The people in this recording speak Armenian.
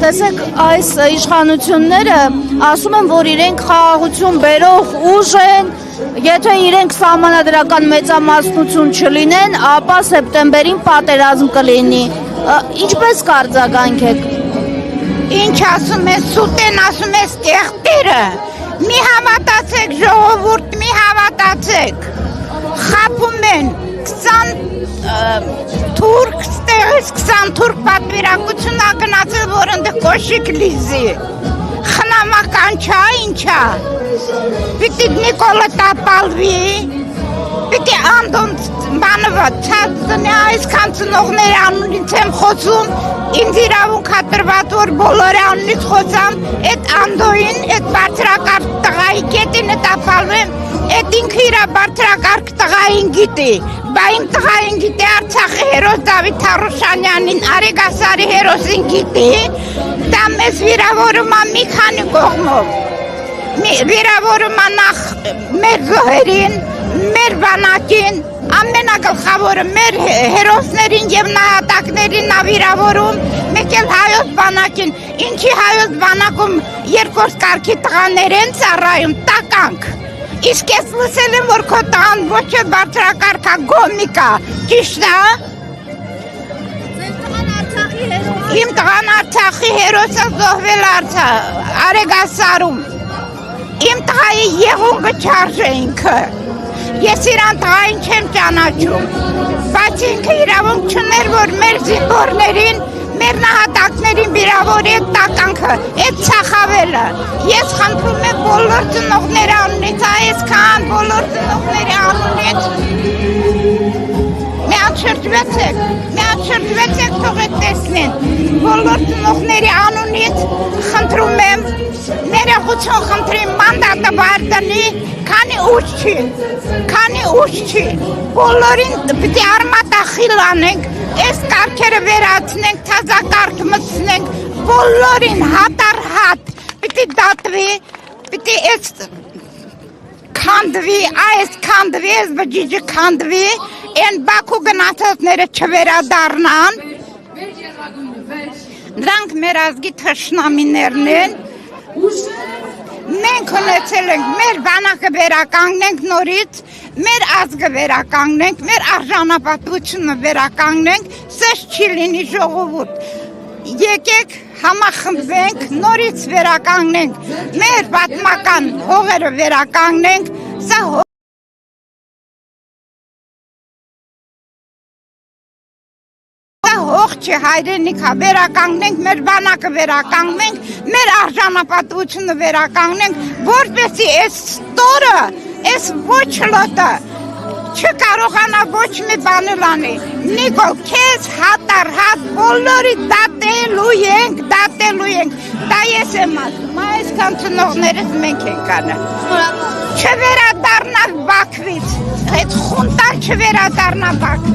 տեսեք, այս իշխանությունները ասում են, որ իրենք խաղաղություն բերող ուժ են, եթե իրենք սահմանադրական մեծամասնություն չլինեն, ապա սեպտեմբերին պատերազմ կլինի։ Ինչպես կարձագանքեք։ Ինչ ասում է, սուտ են ասում է ստեղտերը։ Մի հավատացեք ժողովուրդ, մի հավատացեք։ Խաբում են 20 թուրք, ստեղից 20 թուրք պատվիրակություն ագնացել, որ ընդ կոշիկ լիզի։ Խնամական չա, ինչա։ Պիտի Նիկոլը տապալվի, պիտի Անդոն բանվա չածնի այսքան ծնողների անունից եմ խոսում, ինձ իրավունք հատրված, որ բոլորի անունից խոսամ, էդ Անդոյին, էդ բարձրակարգ տղայի կետին է տապալվեմ, էդ ինքը իրա բարձրակարգ տղային գիտի, բա իմ տղային գիտի Արցախի հերոս Դավիթ Թարուշանյանին, Արեգասարի հերոսին գիտի, դա մեզ վիրավորում է մի քանի կողմով, վիրավորում է նախ մեր զոհերին, մեր բանակին, ամենագլխավորը մեր հերոսներին եւ նահատակներին վիրավորում, մեկ էլ հայոց բանակին, ինչի հայոց բանակում երկրորդ կարգի տղաներ են ծառայում, տականք, իսկ ես լսել եմ, որ քո տղան ոչ է բարձրակարգ է, գոմիկ է, ճիշտ է։ Իմ տղան Արցախի հերոսը զոհվել Արեգասարում, իմ տղայի եղունգը չարժե ինքը, ես իրան տղային չեմ ճանաչում, բայց ինքը իրավունք չուներ, որ մեր զինվորներին, մեր նահատակներին վիրավորի այդ տականքը, այդ ցախավելը, ես խնդրում եմ բոլոր ծնողների անունից, այսքան բոլոր ծնողների անունից, շրջվեցեք թողեք տեսնեն, բոլոր ծնողների անունից խնդրում եմ, ներողություն խնդրեմ, մանդատը բարդանի, քանի ուշ չի, բոլորին պիտի արմատախիլ անենք, այս կարգերը վերացնենք, թազակարգ մտցնենք, բոլորին հատ առ հատ, պիտի դատվի, պիտի այս քանդվի, այս բջիջը քանդվի, են Բաքու գնացածները չվերադառնան, դրանք մեր ազգի թշնամիներն են, մենք ունեցել ենք, մեր բանակը վերականգնենք նորից, մեր ազգը վերականգնենք, մեր արժանապատվությունը վերականգնենք, սեզ չի լինի ժողովուրդ, եկեք համախմբենք, նորից վերականգնենք, մեր պատմական հողերը վերականգնենք, սա հող չի հայրենիք է, վերականգնենք, մեր բանակը վերականգնենք, մեր արժանապատվությունը վերականգնենք, որպեսզի այս ստորը, այս ոչ լոտը չկարողանա ոչ մի բանել անի։ Նիկոլ, քեզ հատ առ հատ բոլորի դատելու ենք, դա ես եմ ասում, այսքան ծնողներս մենք ենք անը։ Չվերադառնալ Բաքվից, այդ խունտան չվերադառնա Բաքվից։